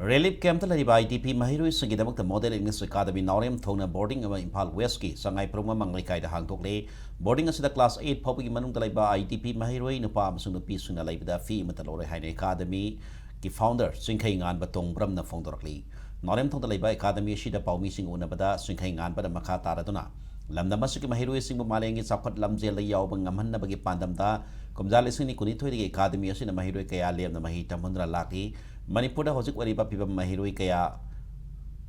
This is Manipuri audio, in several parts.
Relief camp lariba IDP Mahirui Singidamuk Model English Academy Norem Thona boarding of Impal Westki, Sangai Proma Manglikai the Hangtokle, boarding us the class 8 Poppy Manung Laiba IDP Mahirui, Nupam Sunupi Suna Labda Fee Metalore Hine Academy, the founder, Sinkaingan Batong Bramna Fondorkli. Norem Thona Laiba Academy, she the Paumising Unabada, Sinkaingan Bada Makata Raduna. Lamdamasiki Mahirui Singu Malangi Sapat Lamzela Yaubang Amanda Bagi Pandamda, Komzalisini Kunito Academy, in the Mahirui Kaya Liam the Mahita Mundra Laki. Manipur hojik wariba piba mahirui kaya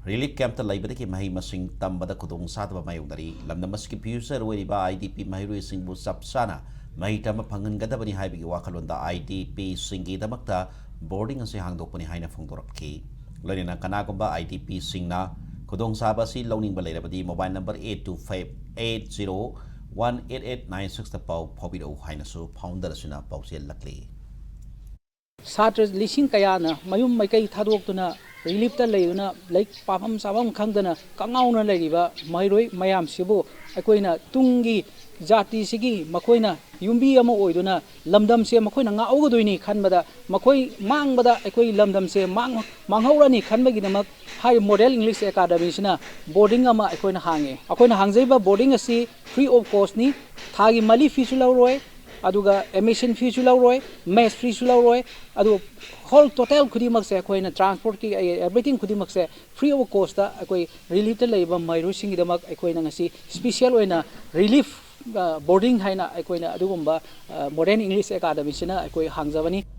relief camp ta laibada ki mahi masing tambada kudong satba mayong dari lamna maski future wariba IDP mahirui singbu sapsana mahi tama phangan gadabani haibigi wakalonda IDP singi damakta boarding ase hangdokpani haina phongdorapki loina kanagomba IDP singna kudong saba si loning balairabadi mobile number 8258018896 ta pau phobiro haina su founder suna pausel lakli Satra Lishing Kayana, Mayum Makai Tadokuna, Relief the Layuna, Lake Papam Savam Kangana, Kangauna Ladiva, Mairoi, Mayam Sibu, Aquina, Tungi, Zati Sigi, Makoina, Yumbi Amo Oiduna, Lamdam se Makoina Oduini, Kanbada, Makoi, Mangbada, Equi Lamdam se Manghorani, Kanbaginamak, High Model English Academy, boarding ama Aquina Hangi. Aquina Hangzeba boarding a sea, free of cost ni, Tagi Mali Fisula Roy. Aduga emission fee chulauroi, mess free chulauroi, adu whole total kudimak se koi na transport ki everything kudimak se free of cost da koi relief the labor mairu singi damak koi na ngasi special oina relief boarding haina koi na adugumba modern English Academy sina koi hangjabani.